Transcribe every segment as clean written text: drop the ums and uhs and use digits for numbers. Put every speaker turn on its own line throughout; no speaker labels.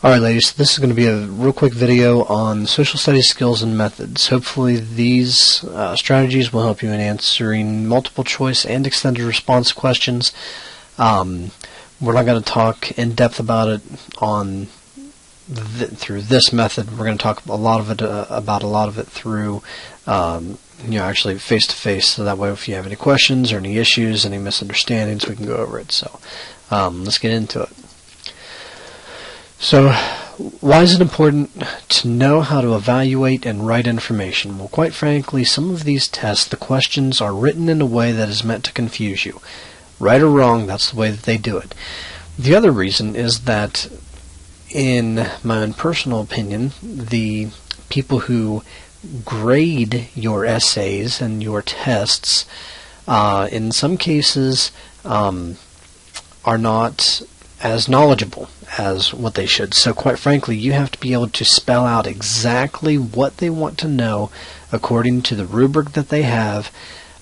Alright ladies, this is going to be a real quick video on social studies skills and methods. Hopefully these strategies will help you in answering multiple choice and extended response questions. We're not going to talk in depth about it on through this method. We're going to talk about a lot of it through actually face to face, so that way if you have any questions or any issues, any misunderstandings, we can go over it. So let's get into it. So, why is it important to know how to evaluate and write information? Well, quite frankly, some of these tests, the questions are written in a way that is meant to confuse you. Right or wrong, that's the way that they do it. The other reason is that, in my own personal opinion, the people who grade your essays and your tests, in some cases, are not as knowledgeable as what they should. So quite frankly, you have to be able to spell out exactly what they want to know according to the rubric that they have.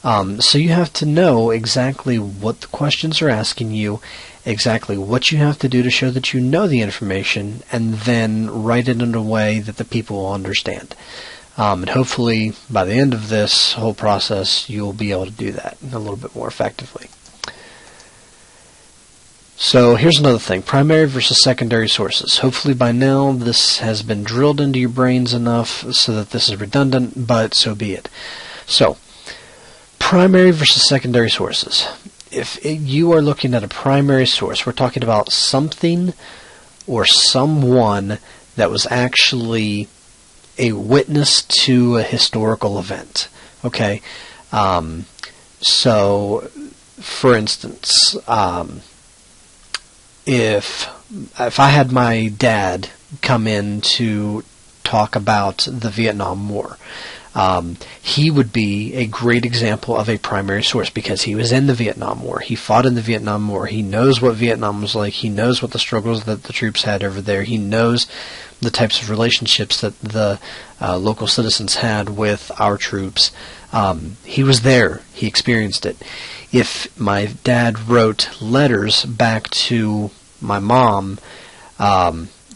So you have to know exactly what the questions are asking you, exactly what you have to do to show that you know the information, and then write it in a way that the people will understand. And hopefully by the end of this whole process you'll be able to do that a little bit more effectively. So here's another thing, primary versus secondary sources. Hopefully by now this has been drilled into your brains enough so that this is redundant, but so be it. So, primary versus secondary sources. If you are looking at a primary source, we're talking about something or someone that was actually a witness to a historical event. Okay? So, for instance, if I had my dad come in to talk about the Vietnam War, he would be a great example of a primary source because he was in the Vietnam War. He fought in the Vietnam War. He knows what Vietnam was like. He knows what the struggles that the troops had over there. He knows the types of relationships that the local citizens had with our troops. He was there. He experienced it. If my dad wrote letters back to my mom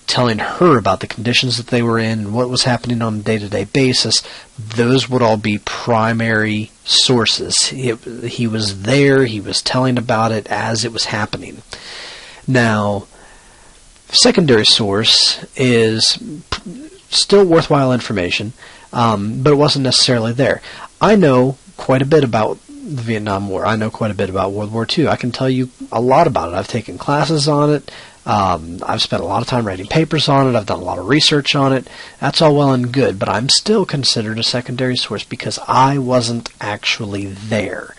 telling her about the conditions that they were in and what was happening on a day-to-day basis, those would all be primary sources. He was there, he was telling about it as it was happening. Now, secondary source is still worthwhile information, but it wasn't necessarily there. I know quite a bit about the Vietnam War. I know quite a bit about World War II. I can tell you a lot about it. I've taken classes on it. I've spent a lot of time writing papers on it. I've done a lot of research on it. That's all well and good, but I'm still considered a secondary source because I wasn't actually there.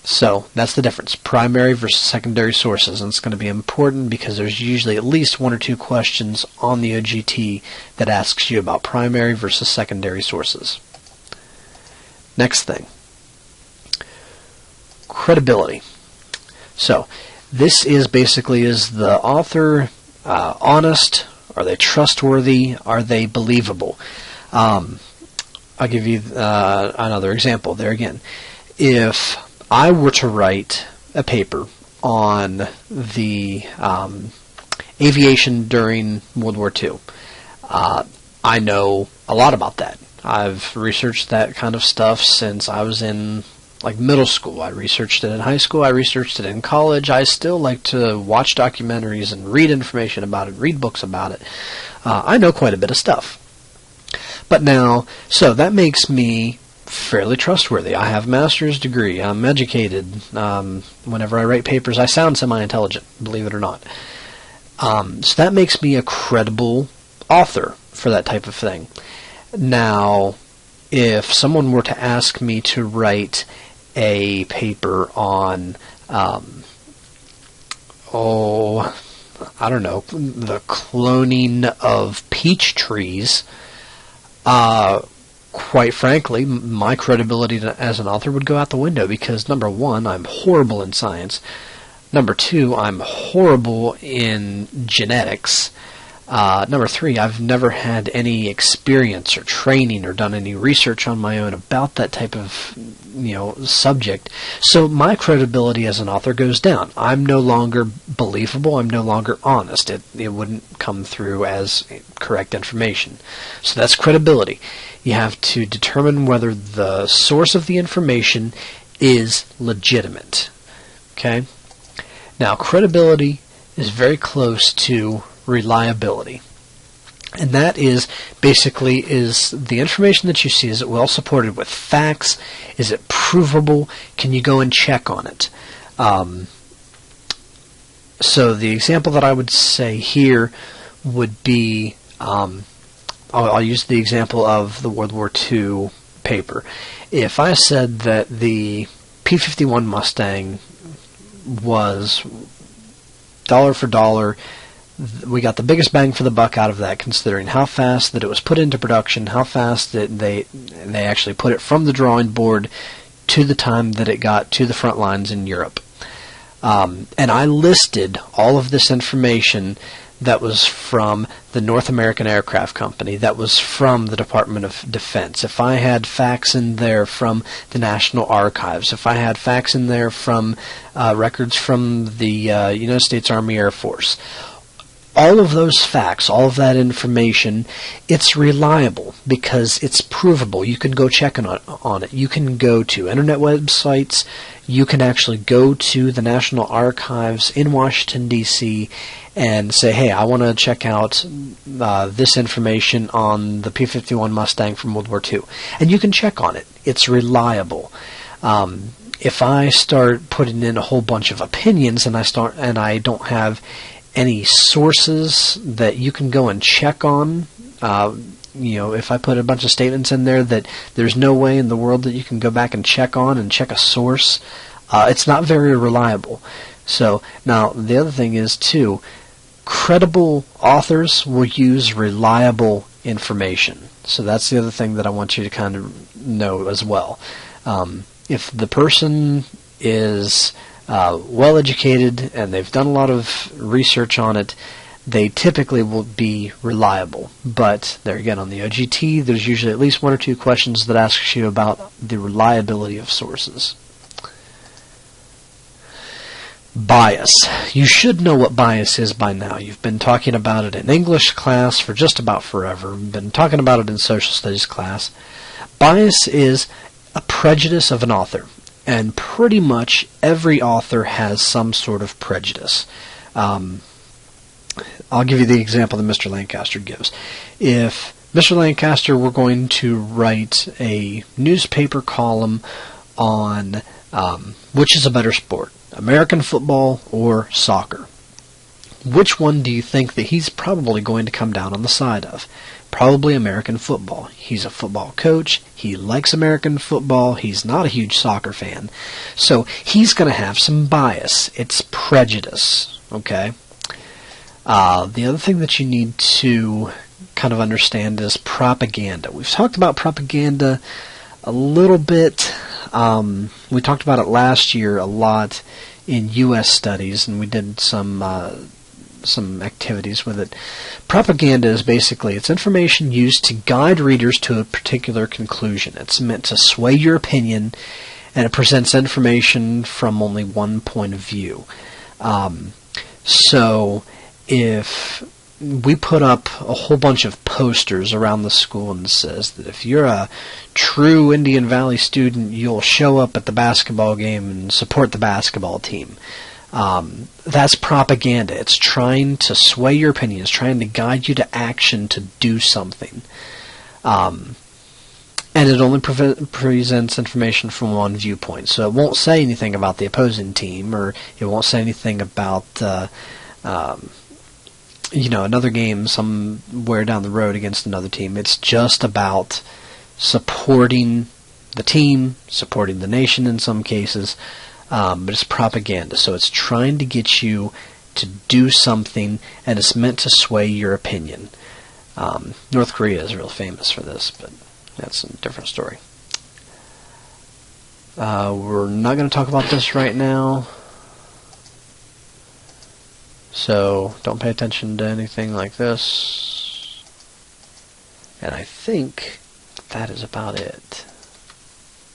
So that's the difference, primary versus secondary sources, and it's going to be important because there's usually at least one or two questions on the OGT that asks you about primary versus secondary sources. Next thing, credibility. So this is basically, is the author honest? Are they trustworthy? Are they believable? I'll give you another example there again. If I were to write a paper on the aviation during World War II, I know a lot about that. I've researched that kind of stuff since I was in middle school. I researched it in high school. I researched it in college. I still like to watch documentaries and read information about it, read books about it. I know quite a bit of stuff. But now, so that makes me fairly trustworthy. I have a master's degree. I'm educated. Whenever I write papers, I sound semi-intelligent, believe it or not. So that makes me a credible author for that type of thing. Now, if someone were to ask me to write a paper on, I don't know, the cloning of peach trees, quite frankly, my credibility as an author would go out the window because, number one, I'm horrible in science. Number two, I'm horrible in genetics. Number 3, I've never had any experience or training or done any research on my own about that type of subject. So my credibility as an author goes down. I'm no longer believable. I'm no longer honest. It wouldn't come through as correct information. So that's credibility. You have to determine whether the source of the information is legitimate. Okay? Now, credibility is very close to reliability. And that is basically, is the information that you see, is it well supported with facts? Is it provable? Can you go and check on it? So the example that I would say here would be, I'll use the example of the World War II paper. If I said that the P-51 Mustang was dollar for dollar, we got the biggest bang for the buck out of that, considering how fast that it was put into production, how fast that they actually put it from the drawing board to the time that it got to the front lines in Europe. And I listed all of this information that was from the North American Aircraft Company, that was from the Department of Defense. If I had facts in there from the National Archives, if I had facts in there from records from the United States Army Air Force, all of those facts, all of that information, it's reliable because it's provable. You can go check on it. You can go to internet websites. You can actually go to the National Archives in Washington, D.C. and say, hey, I want to check out this information on the P-51 Mustang from World War II. And you can check on it. It's reliable. If I start putting in a whole bunch of opinions and I don't have any sources that you can go and check on, if I put a bunch of statements in there that there's no way in the world that you can go back and check on and check a source, it's not very reliable. So now the other thing is too, credible authors will use reliable information. So that's the other thing that I want you to kind of know as well. If the person is well educated and they've done a lot of research on it, they typically will be reliable. But there again, on the OGT, there's usually at least 1 or 2 questions that asks you about the reliability of sources. Bias. You should know what bias is by now. You've been talking about it in English class for just about forever. You've been talking about it in social studies class. Bias is a prejudice of an author. And pretty much every author has some sort of prejudice. I'll give you the example that Mr. Lancaster gives. If Mr. Lancaster were going to write a newspaper column on which is a better sport, American football or soccer, which one do you think that he's probably going to come down on the side of? Probably American football. He's a football coach. He likes American football. He's not a huge soccer fan. So he's going to have some bias. It's prejudice. Okay? The other thing that you need to kind of understand is propaganda. We've talked about propaganda a little bit. We talked about it last year a lot in U.S. studies, and we did some activities with it. Propaganda is basically, it's information used to guide readers to a particular conclusion. It's meant to sway your opinion, and it presents information from only one point of view. So if we put up a whole bunch of posters around the school and says that if you're a true Indian Valley student, you'll show up at the basketball game and support the basketball team. That's propaganda. It's trying to sway your opinion. It's trying to guide you to action to do something. And it only presents information from one viewpoint. So it won't say anything about the opposing team, or it won't say anything about another game somewhere down the road against another team. It's just about supporting the team, supporting the nation in some cases. But it's propaganda, so it's trying to get you to do something, and it's meant to sway your opinion. North Korea is real famous for this, but that's a different story. We're not going to talk about this right now. So don't pay attention to anything like this. And I think that is about it.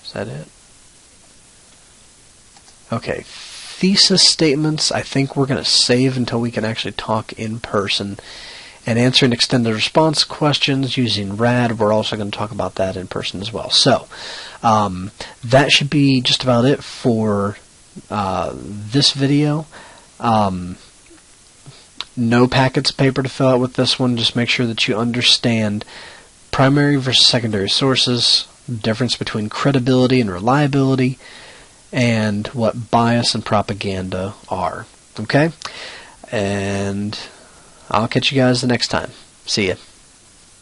Is that it? Okay, thesis statements I think we're going to save until we can actually talk in person. And answering extended response questions using RAD, we're also going to talk about that in person as well. So, that should be just about it for this video. No packets of paper to fill out with this one. Just make sure that you understand primary versus secondary sources, difference between credibility and reliability, and what bias and propaganda are. Okay? And I'll catch you guys the next time. See ya.